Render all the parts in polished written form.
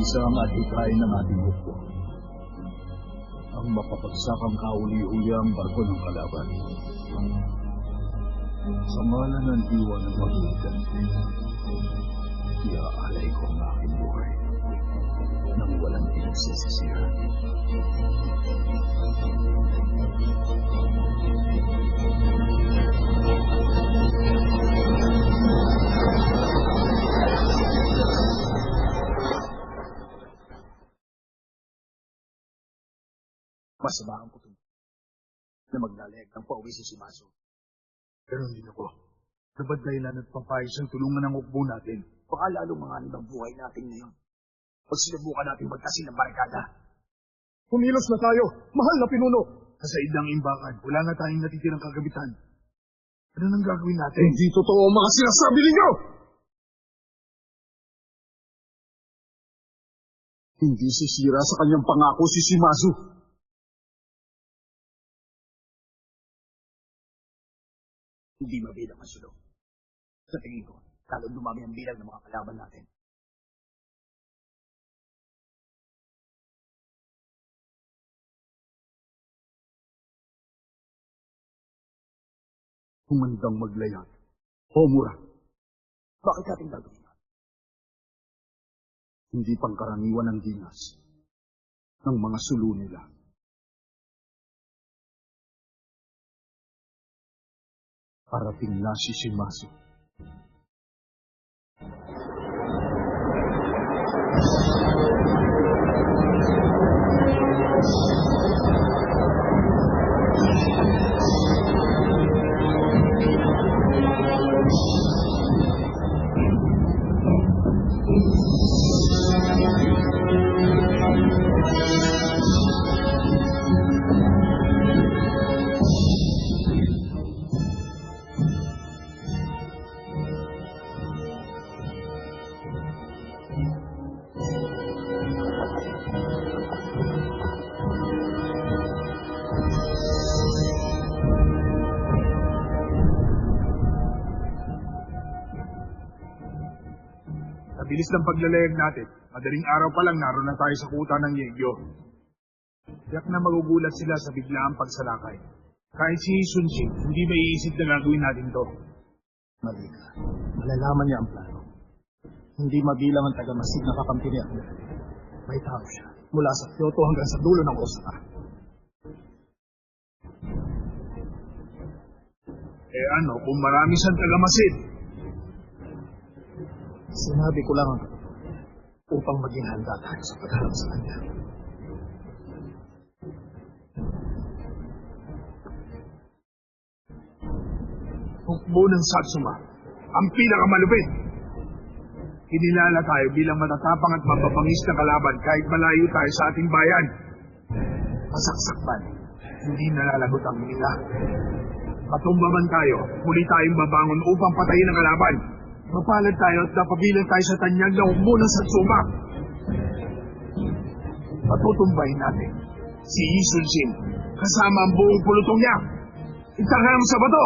isa ang adhikain ng ating hukbo. Ang mapapagsakang kauli-uli ang barko ng kalaban. Sa ngalan ng diwa ng magulitan, iaalay ko ang aking buhay nang walang pinagsisisihan. Masama ang kutubo na maglalayag ng pauwi si Shimazu. Ganon din ako. Dapat dahilan at papayos ang tulungan ng hukbo natin. Baka lalong manganib ang buhay natin ngayon. Pag sinubukan natin magtasin ng barikada. Kumilos na tayo! Mahal na pinuno! Sa said ng imbakan, wala na tayong natitirang kagabitan. Ano nang gagawin natin? Hindi totoo ang mga sinasabi ninyo! Hindi sisira sa kanyang pangako si Shimazu. Hindi mabilang ang sulong. Sa tingin ko, lalong dumami ang bilang ng mga kalaban natin. Humandang maglayag. Homura. Bakit ating gagawin yun? Hindi pangkaraniwan ang dinas ng mga sulo nila. Parating na si Shimazu. Bilis ng paglalayag natin. Madaling araw pa lang naroon na tayo sa kuta ng Yegyo. Tiyak na magugulat sila sa biglaang pagsalakay. Kahit si Sun Jin, hindi may iisip na gagawin natin to. Mali ka. Malalaman niya ang plano. Hindi mabilang ang taga-masid na kakampi niya. May tao siya. Mula sa Kyoto hanggang sa dulo ng Osaka. Ano kung marami siyang taga-masid? Sinabi ko lang ang upang maging handa tayo sa pagharap sa kanya. Hukbo ng Satsuma, ang pinakamalupit. Kinilala tayo bilang matatapang at mapapangis na kalaban kahit malayo tayo sa ating bayan. Masaksakban, hindi nalalagot ang nila. Matumba man tayo, muli tayong babangon upang patayin ang kalaban. Mapalad tayo at napabilang tayo sa tanyag na hukbo ng Satsuma. Patutumbahin natin si Sun Jin kasama ang buong pulutong niya. Itanghalang sa bato!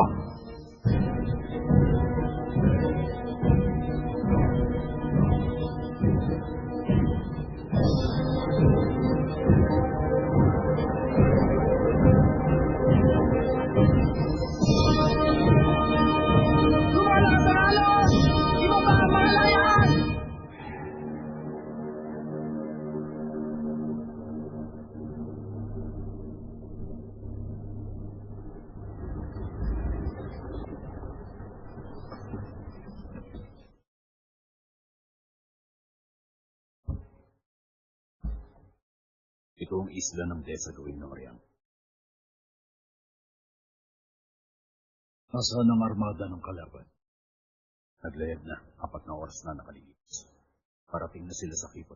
Ito ang isla ng Desa gawin ng Oriang. Nasaan ang armada ng kalaban? Naglayag na, 4 na oras na nakalipas. Parating na sila sa kipot.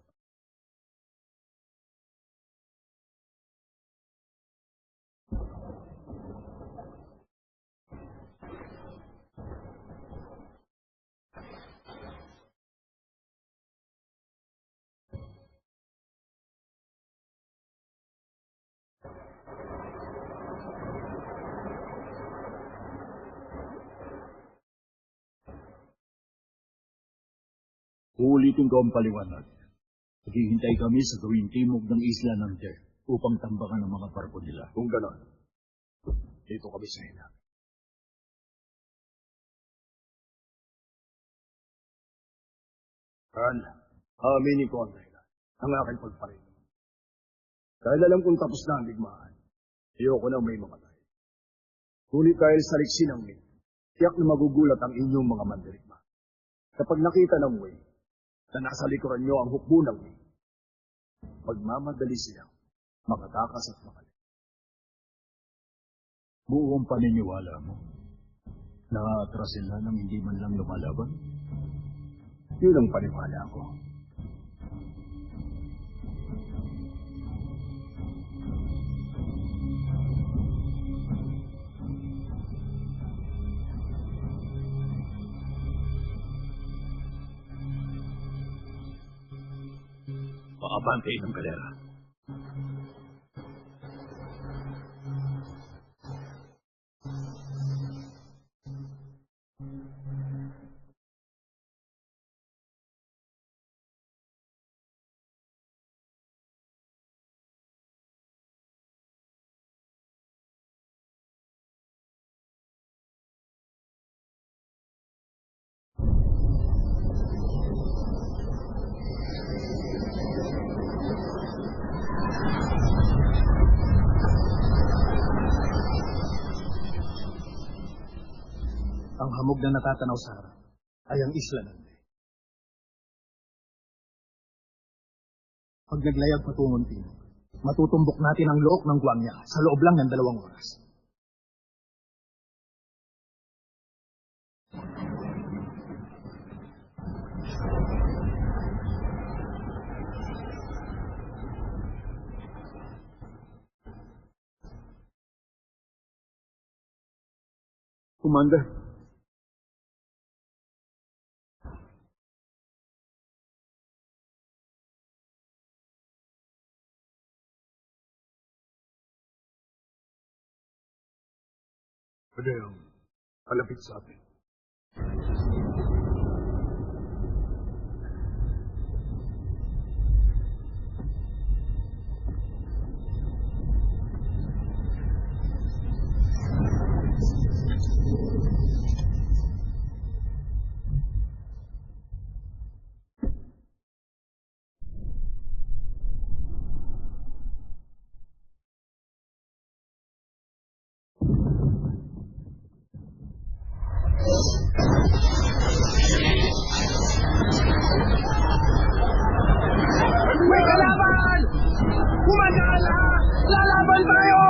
Uulitin ko ang paliwanag. Naghihintay kami sa gawing timog ng isla ng Der upang tambakan ang mga barko nila. Kung ganon, dito kami sa hina. Kan, aminin ko ang dahilan ng aking pagparin. Dahil alam kong tapos na ang digmaan, ayoko nang may mamatay. Ngunit dahil sa liksi ng Wing, tiyak na magugulat ang inyong mga mandirigma. Kapag nakita ng Wing na nasa likuran nyo ang hukbo ng Wing, magmamadali silang makatakas at makalit. Buong paniniwala mo na aatras sila nang hindi man lang lumalaban? Yun ang paniwala ko. Paabante ng galera. Ang hamog na natatanaw sa harap ay ang isla ng Der. Pag naglayag patungong timog, matutumbok natin ang look ng Guangya sa loob lang ng 2 oras. Commander, ano yung kalapit sa atin? May kalaban! Kumandala! Lalaban tayo!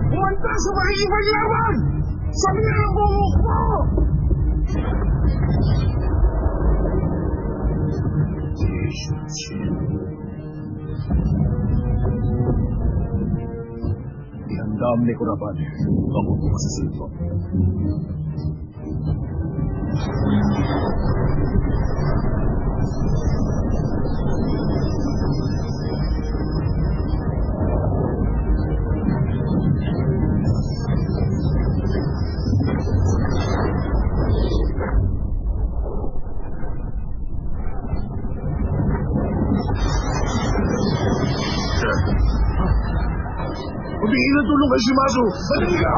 Kumanta sa makikipaglaban! Sabi na ang bumuk mo! Ihandam ni Kuraban. Ako po masisilpo. Humingi ng tulong kay Shimazu! Madali ka!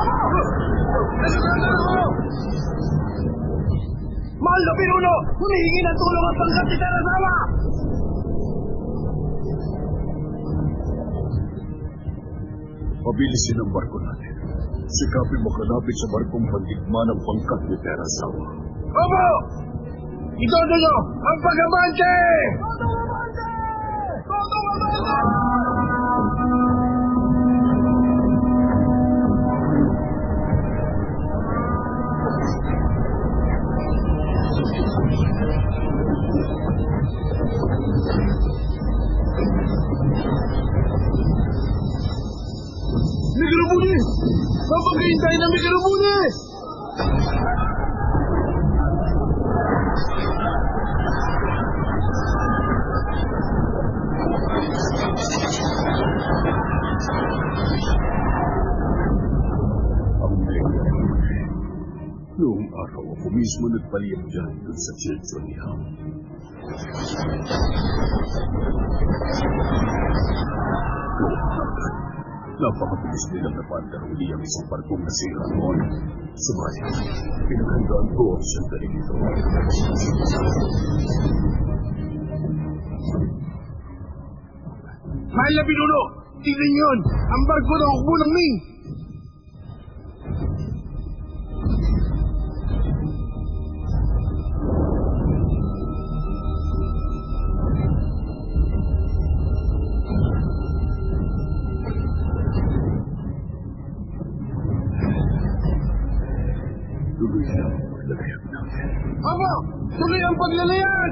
Mahal na pinuno! Humihingi ng tulong ang pangkat ni Terasawa! Pabilisin ang barko natin. Sikapin makalapit sa barkong pandigma ng pangkat ni Terasawa. Opo! Itodo nyo ang pag-abante! Mikrobuni! Papagahintay ng mikrobuni! Noong araw ako mismo nagpaliyap dyan dun sa children ni Ham. Napakabilis nilang napandaruli ang isang barkong nasira noon. Subalit, pinaghandaan ko ang sandaling ito. Mahal na pinuno! Tingnan yun! Ang barko na hukbo ng Ming! Tuloy na ang paglalahap natin. Opo! Tuloy ang paglalayag!